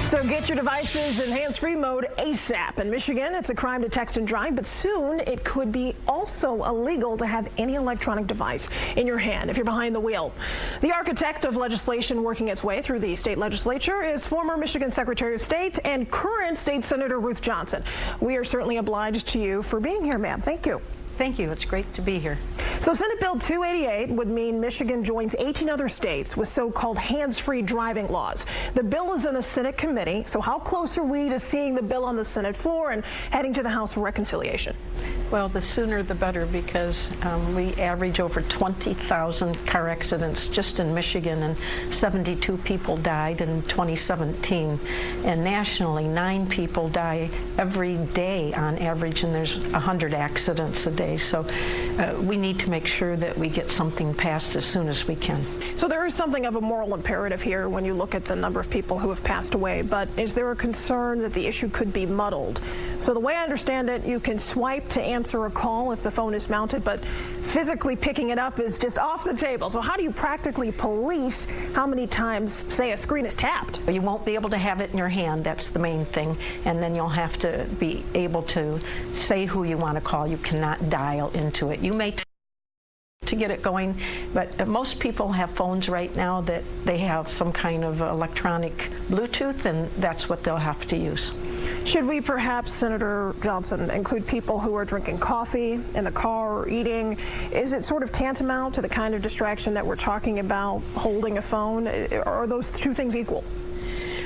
So get your devices in hands-free mode ASAP. In Michigan, it's a crime to text and drive, but soon it could be also illegal to have any electronic device in your hand if you're behind the wheel. The architect of legislation working its way through the state legislature is former Michigan Secretary of State and current State Senator Ruth Johnson. We are certainly obliged to you for being here, ma'am. Thank you. Thank you. It's great to be here. So Senate Bill 288 would mean Michigan joins 18 other states with so-called hands-free driving laws. The bill is in a Senate committee, so how close are we to seeing the bill on the Senate floor and heading to the House for reconciliation? Well, the sooner the better, because we average over 20,000 car accidents just in Michigan, and 72 people died in 2017. And nationally, 9 people die every day on average, and there's 100 accidents a day. So we need to make sure that we get something passed as soon as we can. So there is something of a moral imperative here when you look at the number of people who have passed away, but is there a concern that the issue could be muddled? So the way I understand it, you can swipe to answer a call if the phone is mounted, but physically picking it up is just off the table. So how do you practically police how many times, say, a screen is tapped? You won't be able to have it in your hand. That's the main thing. And then you'll have to be able to say who you want to call. You cannot dial into it. You may to get it going, but most people have phones right now that they have some kind of electronic Bluetooth, and that's what they'll have to use. Should we perhaps, Senator Johnson, include people who are drinking coffee in the car or eating? Is it sort of tantamount to the kind of distraction that we're talking about, holding a phone? Are those two things equal?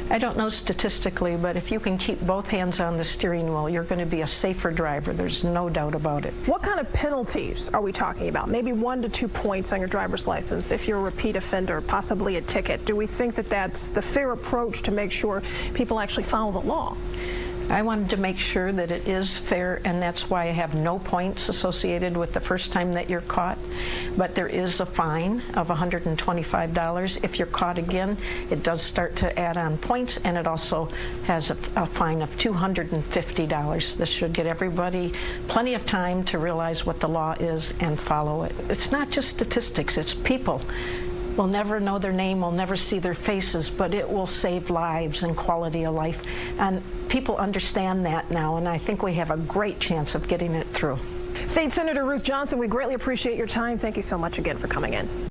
I don't know statistically, but if you can keep both hands on the steering wheel, you're going to be a safer driver. There's no doubt about it. What kind of penalties are we talking about? Maybe 1 to 2 points on your driver's license if you're a repeat offender, possibly a ticket. Do we think that that's the fair approach to make sure people actually follow the law? I wanted to make sure that it is fair, and that's why I have no points associated with the first time that you're caught. But there is a fine of $125. If you're caught again, it does start to add on points, and it also has a fine of $250. This should get everybody plenty of time to realize what the law is and follow it. It's not just statistics, it's people. We'll never know their name, we'll never see their faces, but it will save lives and quality of life. And people understand that now, and I think we have a great chance of getting it through. State Senator Ruth Johnson, we greatly appreciate your time. Thank you so much again for coming in.